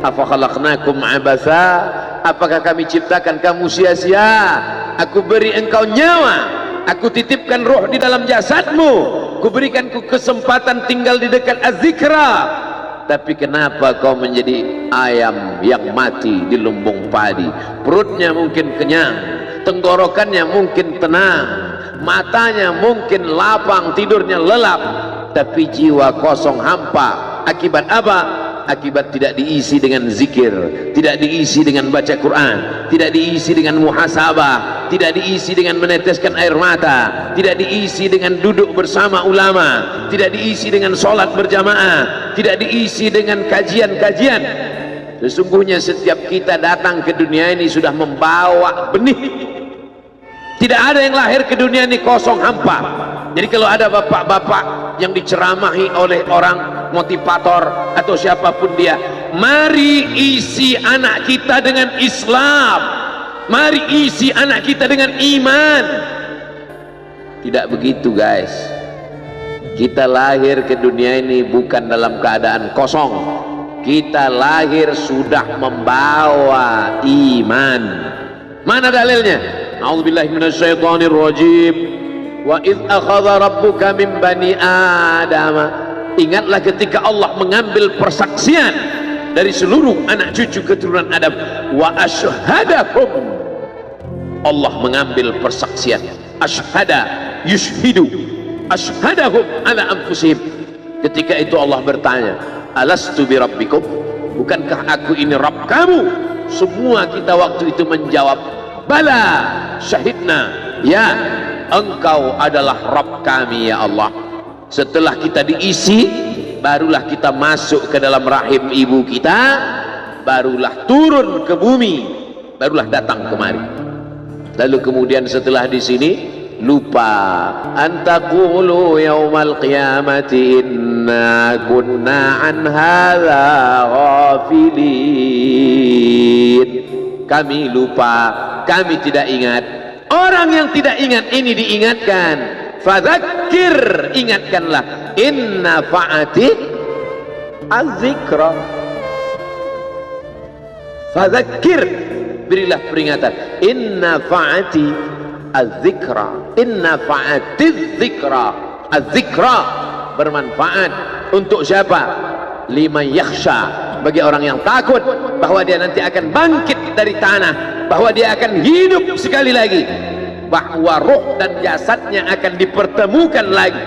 Afa khalaqnakum abatha, apakah kami ciptakan kamu sia-sia? Aku beri engkau nyawa, aku titipkan roh di dalam jasadmu, ku berikan kesempatan tinggal di dekat az-zikra, tapi kenapa kau menjadi ayam yang mati di lumbung padi? Perutnya mungkin kenyang, tenggorokannya mungkin tenang, matanya mungkin lapang, tidurnya lelap, tapi jiwa kosong hampa. Akibat apa? Akibat tidak diisi dengan zikir, tidak diisi dengan baca Quran, tidak diisi dengan muhasabah, tidak diisi dengan meneteskan air mata, tidak diisi dengan duduk bersama ulama, tidak diisi dengan sholat berjamaah, tidak diisi dengan kajian-kajian. Sesungguhnya setiap kita datang ke dunia ini sudah membawa benih. Tidak ada yang lahir ke dunia ini kosong hampa. Jadi kalau ada bapak-bapak yang diceramahi oleh orang motivator atau siapapun dia, mari isi anak kita dengan Islam, mari isi anak kita dengan iman. Tidak begitu guys. Kita lahir ke dunia ini bukan dalam keadaan kosong. Kita lahir sudah membawa iman. Mana dalilnya? A'udzubillahi minasyaitonir rajim. Wa idz akhadha rabbuka min bani Adam. Ingatlah ketika Allah mengambil persaksian dari seluruh anak cucu keturunan Adam. Wa asyhadahum. Allah mengambil persaksian. Asyhada yushhidu. Asyhadahum ala anfusihim. Ketika itu Allah bertanya, alastu bi rabbikum? Bukankah aku ini Rabb kamu? Semua kita waktu itu menjawab, bala syahidna, ya engkau adalah Rabb kami ya Allah. Setelah kita diisi, barulah kita masuk ke dalam rahim ibu kita, barulah turun ke bumi, barulah datang kemari. Lalu kemudian setelah di sini lupa, antaqulu yaumal qiyamati inna kunna an hadza ghafilin. Kami lupa, kami tidak ingat. Orang yang tidak ingat ini diingatkan. Fadzakir, ingatkanlah. Inna fa'ati az-zikra. Fadzakir, berilah peringatan. Inna fa'ati az-zikra. Inna fa'ati az-zikra. Az-zikra bermanfaat untuk siapa? Liman yakhsha, bagi orang yang takut bahwa dia nanti akan bangkit dari tanah, bahwa dia akan hidup sekali lagi, bahwa roh dan jasadnya akan dipertemukan lagi.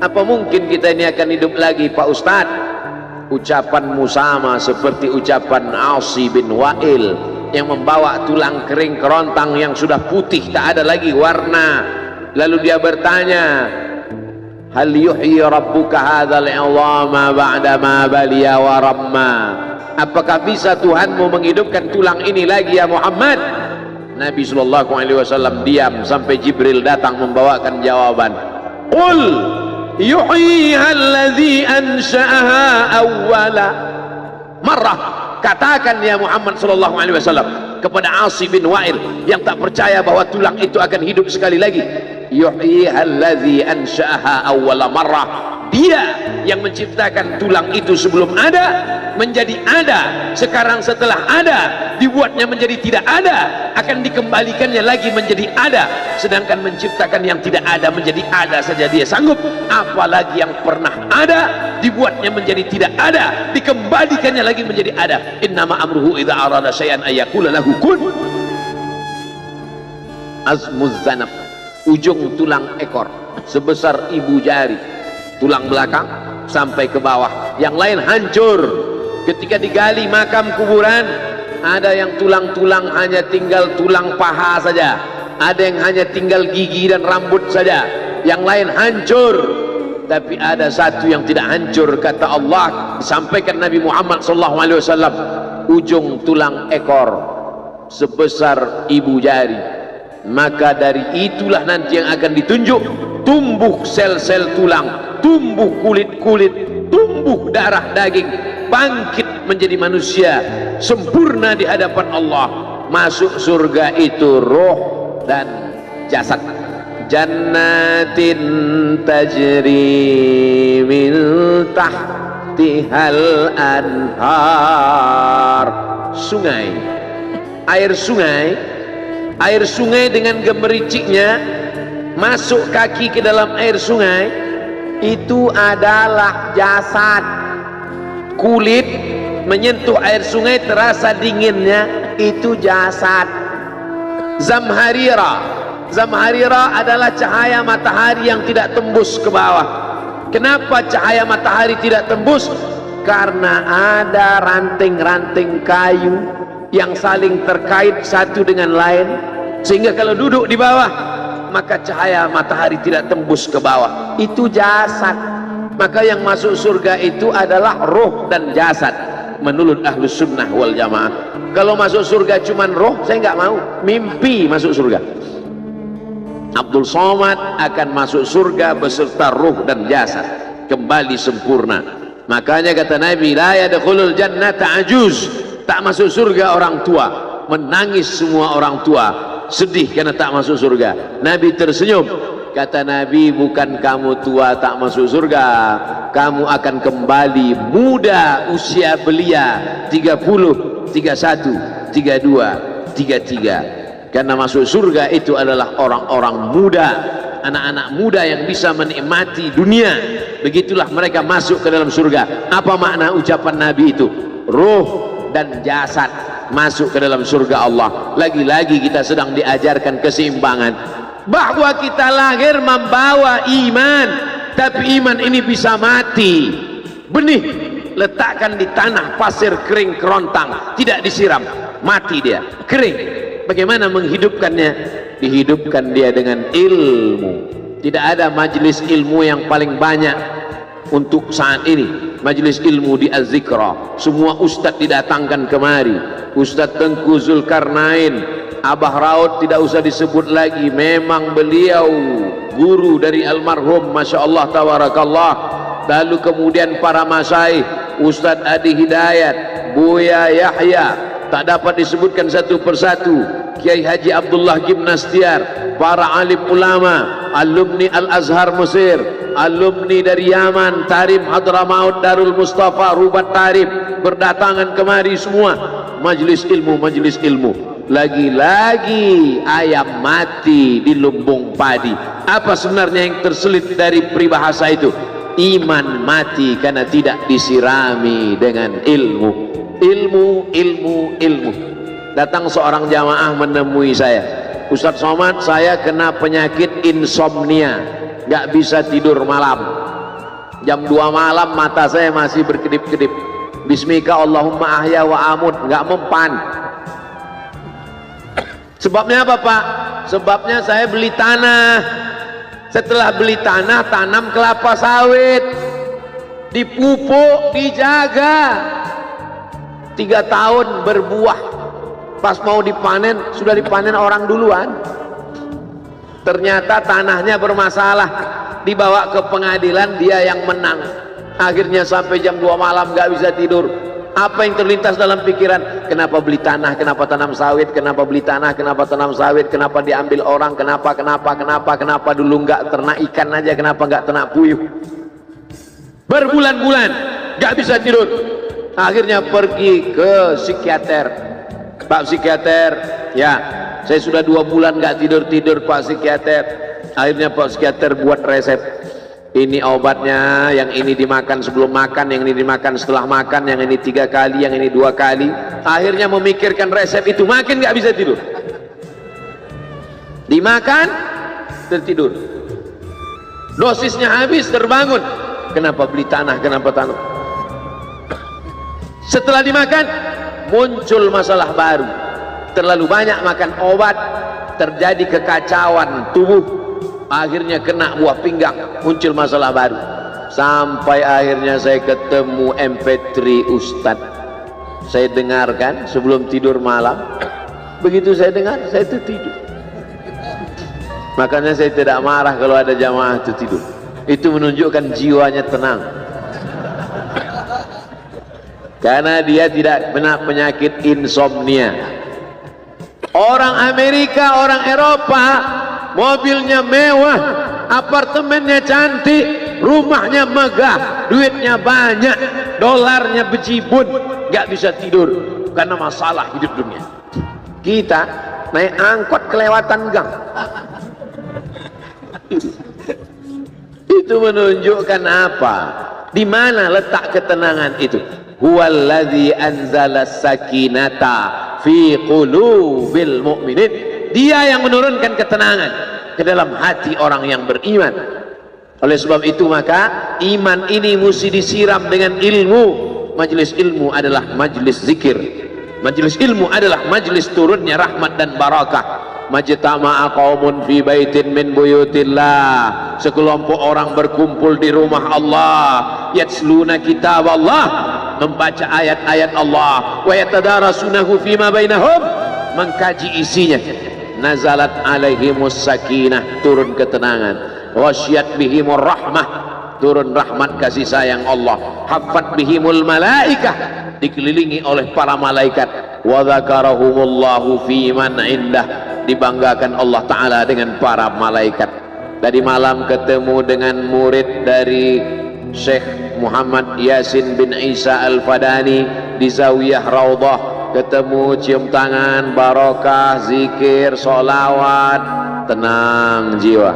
Apa mungkin kita ini akan hidup lagi Pak Ustadz? Ucapanmu sama seperti ucapan Asi bin Wa'il yang membawa tulang kering kerontang yang sudah putih tak ada lagi warna. Lalu dia bertanya, hal yuhyi rabbuka hadzal 'idhama ba'da ma baliya wa ramma? Apakah bisa Tuhanmu menghidupkan tulang ini lagi ya Muhammad? Nabi sallallahu alaihi wasallam diam sampai Jibril datang membawakan jawaban. Qul yuhyiha allazi ansha'aha awwala marrah. Katakan ya Muhammad sallallahu alaihi wasallam kepada Asi bin Wa'il yang tak percaya bahwa tulang itu akan hidup sekali lagi. Yuhyiha allazi ansha'aha awwala marrah. Dia yang menciptakan tulang itu sebelum ada menjadi ada, sekarang setelah ada dibuatnya menjadi tidak ada, akan dikembalikannya lagi menjadi ada. Sedangkan menciptakan yang tidak ada menjadi ada saja dia sanggup, apalagi yang pernah ada dibuatnya menjadi tidak ada, dikembalikannya lagi menjadi ada. Innama amruhu idza arada syai'an ayyaqula lahu kun. Azmuz zanab, ujung tulang ekor sebesar ibu jari, tulang belakang sampai ke bawah, yang lain hancur. Ketika digali makam kuburan, ada yang tulang-tulang hanya tinggal tulang paha saja, ada yang hanya tinggal gigi dan rambut saja, yang lain hancur. Tapi ada satu yang tidak hancur, kata Allah, disampaikan Nabi Muhammad SAW, ujung tulang ekor sebesar ibu jari. Maka dari itulah nanti yang akan ditunjuk, tumbuh sel-sel tulang, tumbuh kulit-kulit, tumbuh darah daging, bangkit menjadi manusia sempurna di hadapan Allah. Masuk surga itu roh dan jasad. Jannatin tajri min tahtiha tahtihal anhar. Sungai, air sungai dengan gemericiknya masuk kaki ke dalam air sungai, itu adalah jasad. Kulit menyentuh air sungai terasa dinginnya, itu jasad. Zamharira adalah cahaya matahari yang tidak tembus ke bawah. Kenapa cahaya matahari tidak tembus? Karena ada ranting-ranting kayu yang saling terkait satu dengan lain, sehingga kalau duduk di bawah maka cahaya matahari tidak tembus ke bawah. Itu jasad. Maka yang masuk surga itu adalah roh dan jasad menurut Ahlus Sunnah wal Jamaah. Kalau masuk surga cuman roh, saya nggak mau. Mimpi masuk surga. Abdul Somad akan masuk surga beserta ruh dan jasad kembali sempurna. Makanya kata Nabi, la yadkhulul jannata ajuz, tak masuk surga orang tua. Menangis semua orang tua, sedih karena tak masuk surga. Nabi tersenyum, kata Nabi, bukan kamu tua tak masuk surga, kamu akan kembali muda usia belia 30, 31, 32, 33. Karena masuk surga itu adalah orang-orang muda, anak-anak muda yang bisa menikmati dunia. Begitulah mereka masuk ke dalam surga. Apa makna ucapan Nabi itu? Ruh dan jasad masuk ke dalam surga Allah. Lagi-lagi kita sedang diajarkan keseimbangan, bahwa kita lahir membawa iman, tapi iman ini bisa mati. Benih letakkan di tanah pasir kering kerontang, tidak disiram, mati dia, kering. Bagaimana menghidupkannya? Dihidupkan dia dengan ilmu. Tidak ada majelis ilmu yang paling banyak untuk saat ini. Majelis ilmu di Az-Zikra, semua ustadz didatangkan kemari. Ustadz Tengku Zulkarnain, Abah Raud tidak usah disebut lagi, memang beliau guru dari almarhum, Masya Allah tabarakallah. Lalu kemudian para masyaikh, Ustadz Adi Hidayat, Buya Yahya, tak dapat disebutkan satu persatu. Kiai Haji Abdullah Gimnastiar, para alim ulama, alumni Al-Azhar Mesir, alumni dari Yaman, Tarim Hadramaut, Darul Mustafa, Rubat Tarim, berdatangan kemari semua. Majelis ilmu. Lagi-lagi ayam mati di lumbung padi. Apa sebenarnya yang terselit dari peribahasa itu? Iman mati karena tidak disirami dengan ilmu. Ilmu. Datang seorang jamaah menemui saya, Ustadz Somad, saya kena penyakit insomnia, gak bisa tidur malam. Jam 2 malam mata saya masih berkedip-kedip. Bismika Allahumma ahya wa amut, gak mempan. Sebabnya apa Pak? Sebabnya saya beli tanah. Setelah beli tanah, tanam kelapa sawit, dipupuk, dijaga, 3 tahun berbuah. Pas mau dipanen, sudah dipanen orang duluan. Ternyata tanahnya bermasalah, dibawa ke pengadilan, dia yang menang. Akhirnya sampai jam 2 malam gak bisa tidur. Apa yang terlintas dalam pikiran? Kenapa beli tanah, kenapa tanam sawit, kenapa beli tanah, kenapa tanam sawit, kenapa diambil orang, kenapa dulu gak ternak ikan aja, kenapa gak ternak puyuh. Berbulan-bulan gak bisa tidur. Akhirnya pergi ke psikiater. Pak psikiater, ya saya sudah 2 bulan gak tidur Pak psikiater. Akhirnya Pak psikiater buat resep. Ini obatnya, yang ini dimakan sebelum makan, yang ini dimakan setelah makan, yang ini 3 kali, yang ini 2 kali. Akhirnya memikirkan resep itu, makin gak bisa tidur. Dimakan, tertidur. Dosisnya habis, terbangun. Kenapa beli tanah, kenapa tanam? Setelah dimakan, muncul masalah baru. Terlalu banyak makan obat, terjadi kekacauan tubuh, akhirnya kena buah pinggang, muncul masalah baru. Sampai akhirnya saya ketemu MP3 Ustadz, saya dengarkan sebelum tidur malam. Begitu saya dengar, saya tertidur. Makanya saya tidak marah kalau ada jamaah tertidur. Itu menunjukkan jiwanya tenang, karena dia tidak kena penyakit insomnia. Orang Amerika, orang Eropa, mobilnya mewah, apartemennya cantik, rumahnya megah, duitnya banyak, dolarnya bejibun, nggak bisa tidur karena masalah hidup dunia. Kita naik angkot kelewatan gang. Itu menunjukkan apa? Di mana letak ketenangan itu? Huwallazi anzala sakinata fi qulubil mu'minin. Dia yang menurunkan ketenangan ke dalam hati orang yang beriman. Oleh sebab itu maka iman ini mesti disiram dengan ilmu. Majelis ilmu adalah majelis zikir. Majelis ilmu adalah majelis turunnya rahmat dan barakah. Majtama'a qaumun fi baitin min buyutillah. Sekelompok orang berkumpul di rumah Allah, yatsluna kitab Allah, membaca ayat-ayat Allah, wa yatadarasunahu fima bainahum, mengkaji isinya. Nazalat alaihimus sakinah, turun ketenangan. Wasyat bihimur rahmah, turun rahmat kasih sayang Allah. Haffat bihimul malaikah, dikelilingi oleh para malaikat. Wa dzakarahumullahu fi man indah, dibanggakan Allah Ta'ala dengan para malaikat. Tadi malam ketemu dengan murid dari Syekh Muhammad Yasin bin Isa Al-Fadani di Zawiyah Raudhah. Ketemu, cium tangan, barokah, zikir, sholawat, tenang jiwa.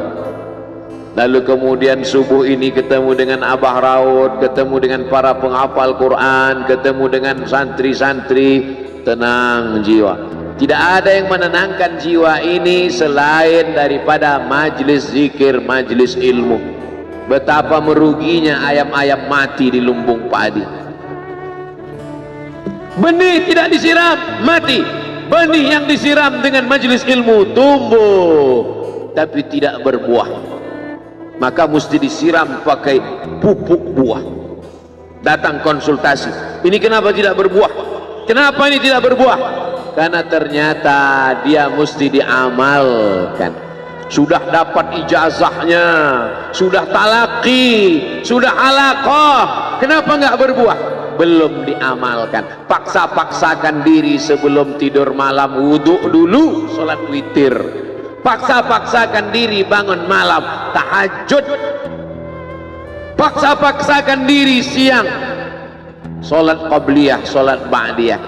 Lalu kemudian subuh ini ketemu dengan Abah Raud, ketemu dengan para penghafal Quran, ketemu dengan santri-santri, tenang jiwa. Tidak ada yang menenangkan jiwa ini selain daripada majlis zikir, majlis ilmu. Betapa meruginya ayam-ayam mati di lumbung padi. Benih tidak disiram, mati. Benih yang disiram dengan majlis ilmu tumbuh tapi tidak berbuah. Maka mesti disiram pakai pupuk buah. Datang konsultasi, ini kenapa tidak berbuah? Kenapa ini tidak berbuah? Karena ternyata dia mesti diamalkan. Sudah dapat ijazahnya, sudah talaqi, sudah halaqah, kenapa nggak berbuah? Belum diamalkan. Paksa-paksakan diri sebelum tidur malam, wudhu dulu, sholat witir. Paksa-paksakan diri bangun malam, tahajud. Paksa-paksakan diri siang, sholat qabliyah, sholat ba'diyah.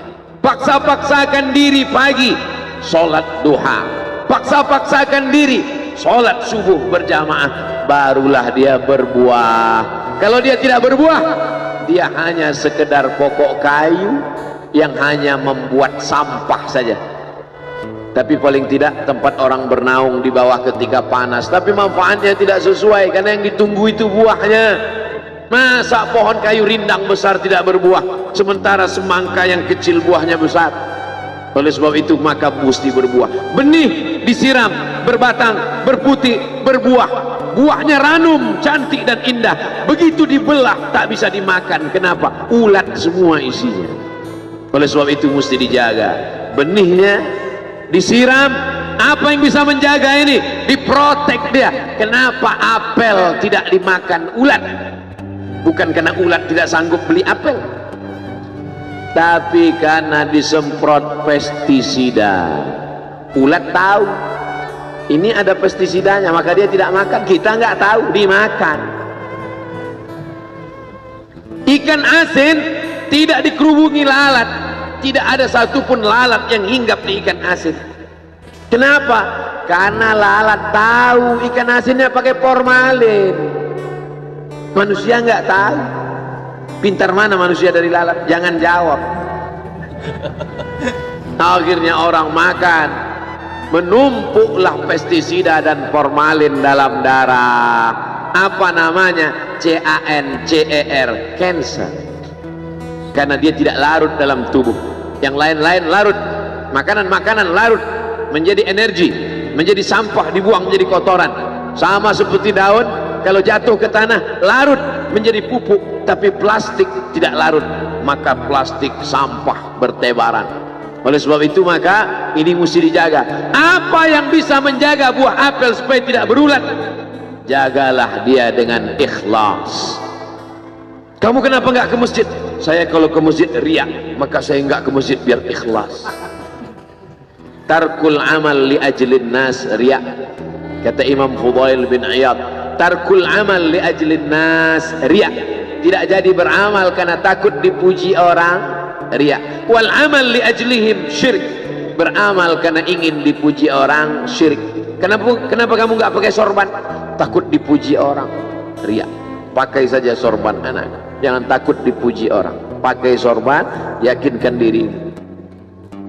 Paksa-paksakan diri pagi, sholat duha. Paksa-paksakan diri, sholat subuh berjamaah. Barulah dia berbuah. Kalau dia tidak berbuah, dia hanya sekedar pokok kayu yang hanya membuat sampah saja. Tapi paling tidak tempat orang bernaung di bawah ketika panas, tapi manfaatnya tidak sesuai karena yang ditunggu itu buahnya. Masa pohon kayu rindang besar tidak berbuah sementara semangka yang kecil buahnya besar? Oleh sebab itu maka mesti berbuah. Benih disiram, berbatang, berputih, berbuah. Buahnya ranum, cantik dan indah. Begitu dibelah tak bisa dimakan. Kenapa? Ulat semua isinya. Oleh sebab itu mesti dijaga. Benihnya disiram. Apa yang bisa menjaga ini? Diprotek dia. Kenapa apel tidak dimakan ulat? Bukan karena ulat tidak sanggup beli apel, tapi karena disemprot pestisida. Ulat tahu ini ada pestisidanya, maka dia tidak makan. Kita nggak tahu, dimakan. Ikan asin tidak dikerubungi lalat, tidak ada satupun lalat yang hinggap di ikan asin. Kenapa? Karena lalat tahu ikan asinnya pakai formalin. Manusia nggak tahu. Pintar mana manusia dari lalat? Jangan jawab. Akhirnya orang makan, menumpuklah pestisida dan formalin dalam darah. Apa namanya? CANCER, cancer. Karena dia tidak larut dalam tubuh. Yang lain-lain larut. Makanan-makanan larut menjadi energi, menjadi sampah, dibuang menjadi kotoran. Sama seperti daun, kalau jatuh ke tanah larut menjadi pupuk. Tapi plastik tidak larut, maka plastik sampah bertebaran. Oleh sebab itu maka ini mesti dijaga. Apa yang bisa menjaga buah apel supaya tidak berulat? Jagalah dia dengan ikhlas. Kamu kenapa nggak ke masjid? Saya kalau ke masjid riak, maka saya nggak ke masjid biar ikhlas. Tarkul amal li ajlin nas riak. Kata Imam Fudail bin Iyad, tarkul amal li ajlin nas riak. tidak jadi beramal karena takut dipuji orang, riya. Wal amal li ajlihim syirik, beramal karena ingin dipuji orang, syirik. Kenapa kamu nggak pakai sorban? Takut dipuji orang, riya. Pakai saja sorban anak, jangan takut dipuji orang. Pakai sorban, yakinkan diri.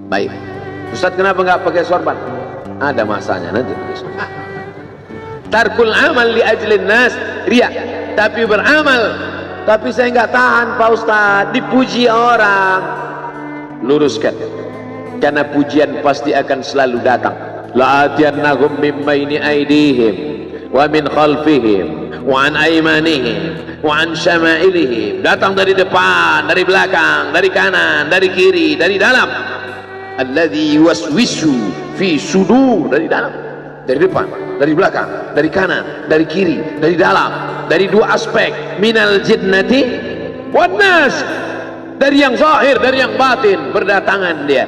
Baik, Ustaz kenapa nggak pakai sorban? Ada masanya nanti. Tarkul amal li ajlin nas, riya. Tapi beramal, tapi saya nggak tahan Pak Ustaz, dipuji orang. Luruskan, karena pujian pasti akan selalu datang. La'atiyannahum min baini aydihim wa min khalfihim wa an aymanihim wa an syama'ilihim. Datang dari depan, dari belakang, dari kanan, dari kiri, dari dalam. Alladzi yuwaswisu fi sudur, dari dalam, dari depan, dari belakang, dari kanan, dari kiri, dari dalam, dari dua aspek, minal jinnati wan nas, dari yang zahir, dari yang batin, berdatangan dia.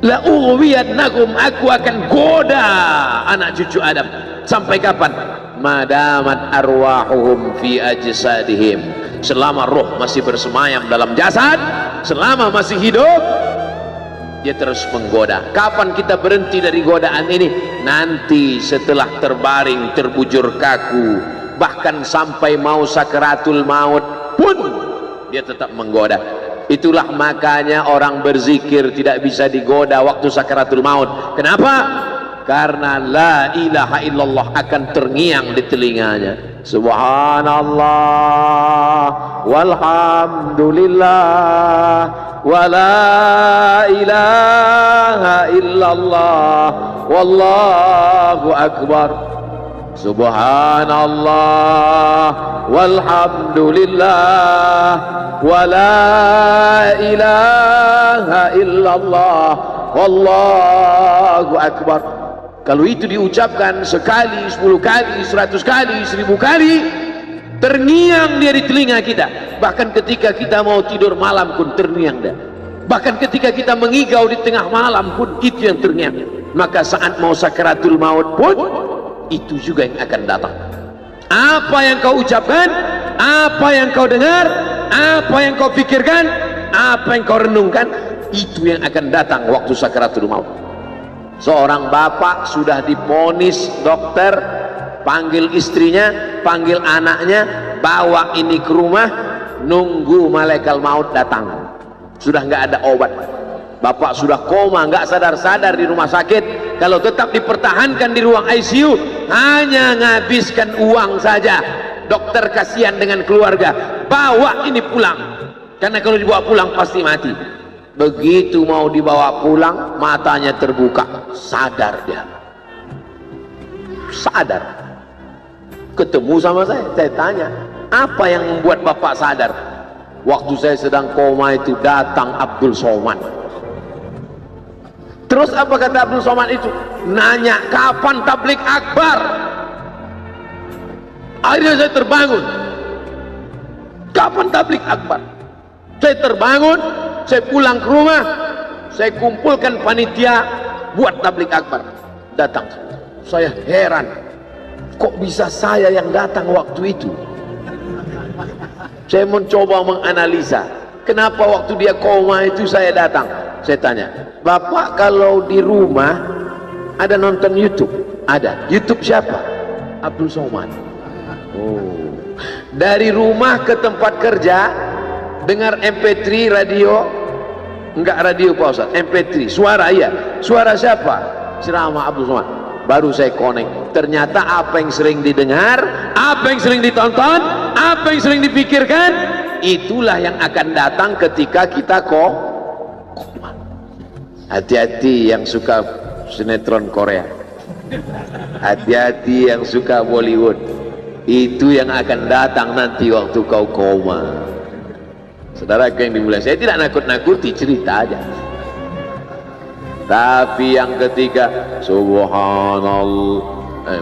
La ughwiyannahum, aku akan goda anak cucu Adam. Sampai kapan? Madamat arwahuhum fi ajsadihim, selama roh masih bersemayam dalam jasad, selama masih hidup, dia terus menggoda. Kapan kita berhenti dari godaan ini? Nanti setelah terbaring, terbujur kaku, bahkan sampai mau sakaratul maut pun dia tetap menggoda. Itulah makanya orang berzikir tidak bisa digoda waktu sakaratul maut. Kenapa? Karena la ilaha illallah akan terngiang di telinganya. Subhanallah walhamdulillah wa la ilaha illallah wallahu akbar. Subhanallah walhamdulillah wa la ilaha illallah wallahu akbar. Kalau itu diucapkan sekali, 10 kali, 100 kali, 1000 kali, terngiang dia di telinga kita. Bahkan ketika kita mau tidur malam pun terngiang dia. Bahkan ketika kita mengigau di tengah malam pun itu yang terngiang. Maka saat mau sakaratul maut pun itu juga yang akan datang. Apa yang kau ucapkan, apa yang kau dengar, apa yang kau pikirkan, apa yang kau renungkan, itu yang akan datang waktu sakaratul maut. Seorang bapak sudah divonis dokter, panggil istrinya, panggil anaknya, bawa ini ke rumah, nunggu malaikat maut datang. Sudah nggak ada obat. Bapak sudah koma, nggak sadar-sadar di rumah sakit. Kalau tetap dipertahankan di ruang ICU, hanya ngabiskan uang saja. Dokter kasihan dengan keluarga, bawa ini pulang, karena kalau dibawa pulang pasti mati. Begitu mau dibawa pulang, matanya terbuka, sadar dia, sadar. Ketemu sama saya tanya, apa yang membuat bapak sadar? Waktu saya sedang koma itu datang Abdul Somad. Terus apa kata Abdul Somad itu? Nanya kapan tablik akbar. Akhirnya saya terbangun. Kapan tablik akbar? Saya terbangun, saya pulang ke rumah, saya kumpulkan panitia buat tablik akbar. Datang, saya heran, kok bisa saya yang datang waktu itu? Saya mencoba menganalisa, kenapa waktu dia koma itu saya datang. Saya tanya, Bapak kalau di rumah ada nonton YouTube? Ada. YouTube siapa? Abdul Somad. Oh. Dari rumah ke tempat kerja, dengar MP3 radio, enggak radio Pak Ustaz, MP3, suara, iya, suara siapa? Ceramah Abdul Somad. Baru saya connect, ternyata apa yang sering didengar, apa yang sering ditonton, apa yang sering dipikirkan, itulah yang akan datang ketika kita koma. Hati-hati yang suka sinetron Korea, hati-hati yang suka Bollywood, itu yang akan datang nanti waktu kau koma. Saudara yang dimuliakan, saya tidak nakut-nakuti, cerita aja. Tapi yang ketiga, subhanallah,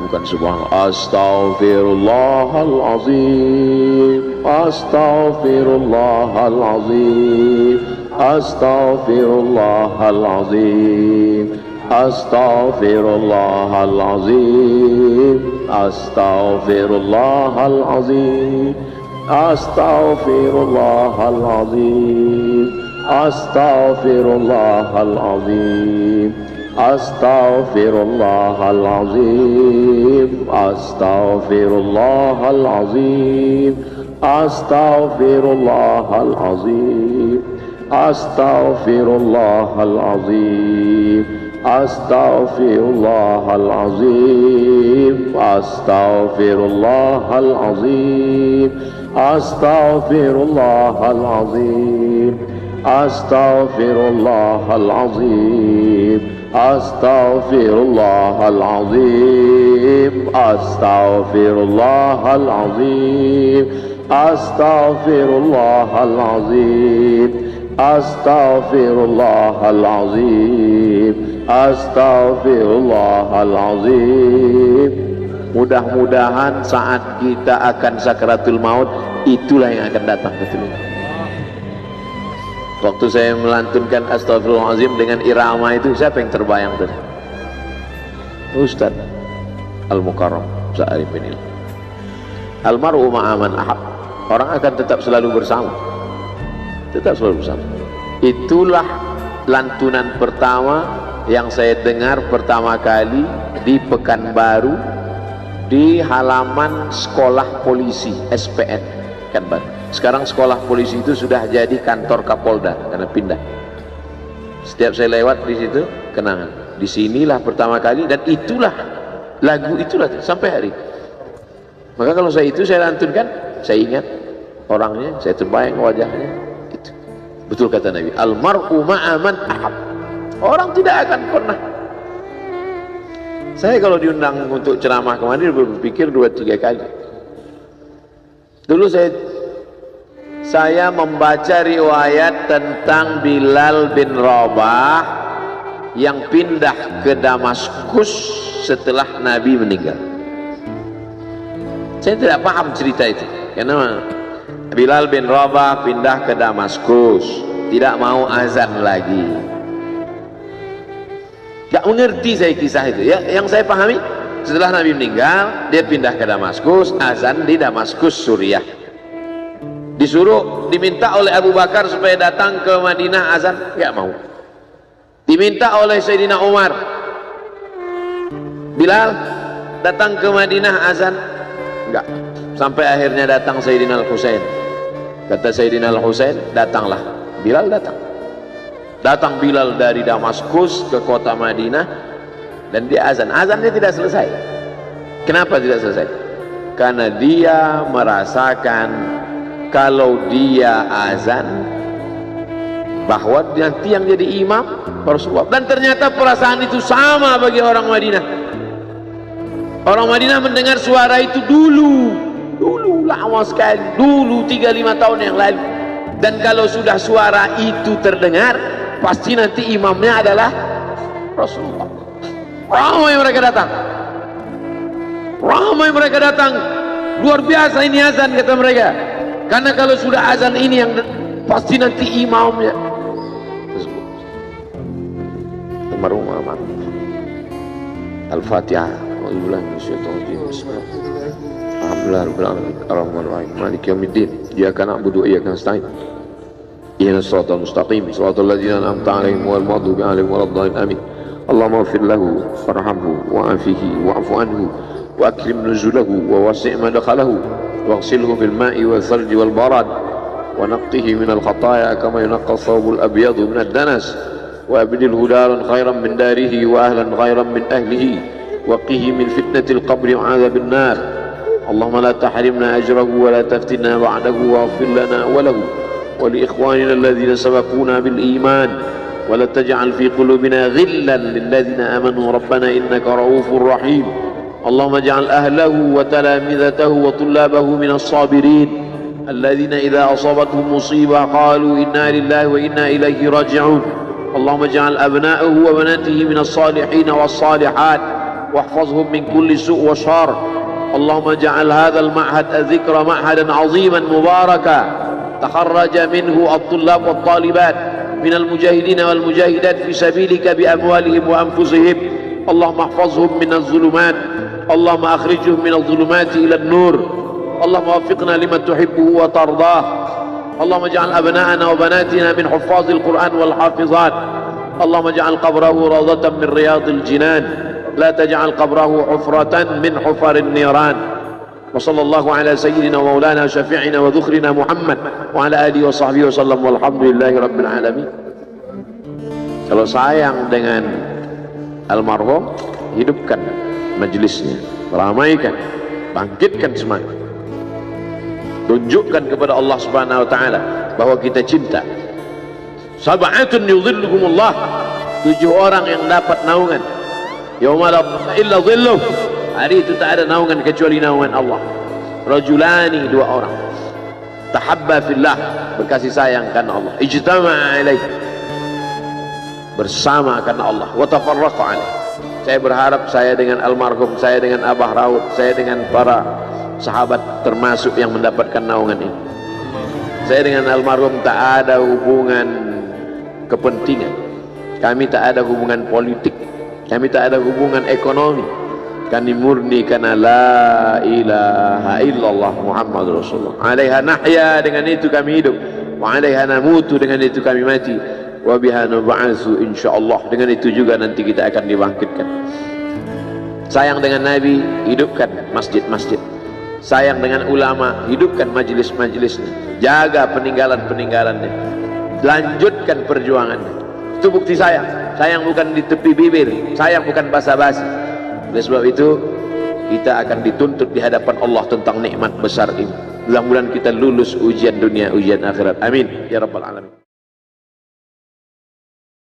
bukan subhanallah, astaghfirullahalazim, astaghfirullahalazim, astaghfirullahalazim, Astaghfirullahalazim, astaghfirullahalazim, astaghfirullahalazim, astaghfirullahalazim, astaghfirullahalazim, astaghfirullahalazim, astaghfirullahalazim, astaghfirullahalazim, astaghfirullahalazim, astaghfirullahalazim, astaghfirullahalazim, astaghfirullahalazim, astaghfirullahalazim, astaghfirullahalazim, astaghfirullahalazim, astaghfirullahalazim, astaghfirullahalazim. Mudah-mudahan saat kita akan sakaratul maut, itulah yang akan datang ke telinga. Waktu saya melantunkan astaghfirullahalazim dengan irama itu, siapa yang terbayang tadi? Ustaz Al-Mukarram Sa'arifin. Almar'u ma'aman ahab. Orang akan tetap selalu bersama, tetap selalu bersama. Itulah lantunan pertama yang saya dengar pertama kali di Pekanbaru, di halaman sekolah polisi SPN Pekanbaru. Sekarang sekolah polisi itu sudah jadi kantor Kapolda karena pindah. Setiap saya lewat di situ, kenangan. Disinilah pertama kali, dan itulah lagu itulah sampai hari. Maka kalau saya lantunkan, saya ingat orangnya, saya terbayang wajahnya. Itu betul kata Nabi, almar'u ma'aman ahab. Orang tidak akan pernah. Saya kalau diundang untuk ceramah kemarin berpikir 2-3 kali. Dulu saya membaca riwayat tentang Bilal bin Rabah yang pindah ke Damaskus setelah Nabi meninggal. Saya tidak paham cerita itu, karena Bilal bin Rabah pindah ke Damaskus, tidak mau azan lagi. Tidak mengerti saya kisah itu. Ya, yang saya pahami, setelah Nabi meninggal, dia pindah ke Damaskus, azan di Damaskus, Suriah. Disuruh, diminta oleh Abu Bakar supaya datang ke Madinah azan, nggak mau. Diminta oleh Sayyidina Umar, Bilal datang ke Madinah azan, enggak. Sampai akhirnya datang Sayyidina Al-Husain. Kata Sayyidina Al-Husain, datanglah. Bilal datang. Datang Bilal dari Damaskus ke kota Madinah, dan dia azan. Azannya tidak selesai. Kenapa tidak selesai? Karena dia merasakan kalau dia azan, bahwa nanti yang jadi imam Rasulullah. Dan ternyata perasaan itu sama bagi orang Madinah. Orang Madinah mendengar suara itu dulu lama sekali, dulu 3-5 tahun yang lalu. Dan kalau sudah suara itu terdengar, pasti nanti imamnya adalah Rasulullah. Ramai mereka datang, luar biasa ini azan, kata mereka. Karena kalau sudah azan ini yang pasti nanti imamnya Al-Fatihah. Alhamdulillahirrahmanirrahim. Maliki yaumiddin. Iyyaka na'budu wa iyyaka nasta'in. Ihdinas siratal mustaqim. Siratal ladzina an'amta 'alaihim ghairil maghdubi 'alaihim waladdallin. Amin. Allahumma ighfir lahu warhamhu wa'afihi wa'fu anhu wa akrim nuzulahu wa wasi' madkhalahu واغسله بالماء والثلج والبرد ونقه من الخطايا كما ينقى الثوب الأبيض من الدنس وأبدله دارا خيرا من داره وأهلا خيرا من أهله وقه من فتنة القبر وعذاب النار. اللهم لا تحرمنا أجره ولا تفتنا بعده واغفر لنا وله ولإخواننا الذين سبقونا بالإيمان ولا تجعل في قلوبنا غلا للذين آمنوا ربنا إنك رؤوف رحيم. اللهم اجعل أهله وتلامذته وطلابه من الصابرين الذين إذا أصابتهم مصيبة قالوا إنا لله وإنا إليه راجعون. اللهم اجعل أبناءه وبناته من الصالحين والصالحات واحفظهم من كل سوء وشر. اللهم اجعل هذا المعهد الذكر معهدا عظيما مباركا تخرج منه الطلاب والطالبات minal mujahidin wal mujahidat fi sabilika bi amwalihim wa anfusihim. Allahumma ihfazhum minaz zulumat, Allahumma akhrijhum minaz zulumati ila an-nur, Allahumma waffiqna liman tuhibbu wa tardah. Allahumma ij'al abna'ana wa banatina min huffazil Qur'an wal hafizat. Allahumma ij'al qabrahu rawdatan min riyadil jinan, la taj'al qabrahu hufratan min hufarin niran. وصلى الله على سيدنا ومولانا شفيعنا وذخرنا محمد وعلى آله وصحبه وسلم والحمد لله رب العالمين. Kalau sayang dengan almarhum, hidupkan majlisnya, ramaikan, bangkitkan semangat, tunjukkan kepada Allah Subhanahu wa taala bahwa kita cinta. Sab'atun yudhilluhumullah, 7 orang yang dapat naungan yauma la illa dhilluh, hari itu tak ada naungan kecuali naungan Allah. Rajulani, 2 orang tahabba fillah, berkasih sayang karena Allah, ijtama'a alaih, bersama karena Allah, wa tafarraqa alaih. Saya berharap saya dengan almarhum, saya dengan Abah Raud, saya dengan para sahabat termasuk yang mendapatkan naungan ini. Saya dengan almarhum tak ada hubungan kepentingan, kami tak ada hubungan politik, kami tak ada hubungan ekonomi. Kami murni karena la ilaha illallah Muhammad Rasulullah. Alaiha nahya, dengan itu kami hidup. Wa alaiha namutu, dengan itu kami mati. Wa biha nub'atsu insyaallah, dengan itu juga nanti kita akan dibangkitkan. Sayang dengan Nabi, hidupkan masjid-masjid. Sayang dengan ulama, hidupkan majlis-majlisnya. Jaga peninggalan-peninggalannya. Lanjutkan perjuangannya. Itu bukti sayang. Sayang bukan di tepi bibir, sayang bukan basa-basi. Oleh sebab itu kita akan dituntut di hadapan Allah tentang nikmat besar ini. Mudah-mudahan kita lulus ujian dunia, ujian akhirat. Amin ya rabbal alamin.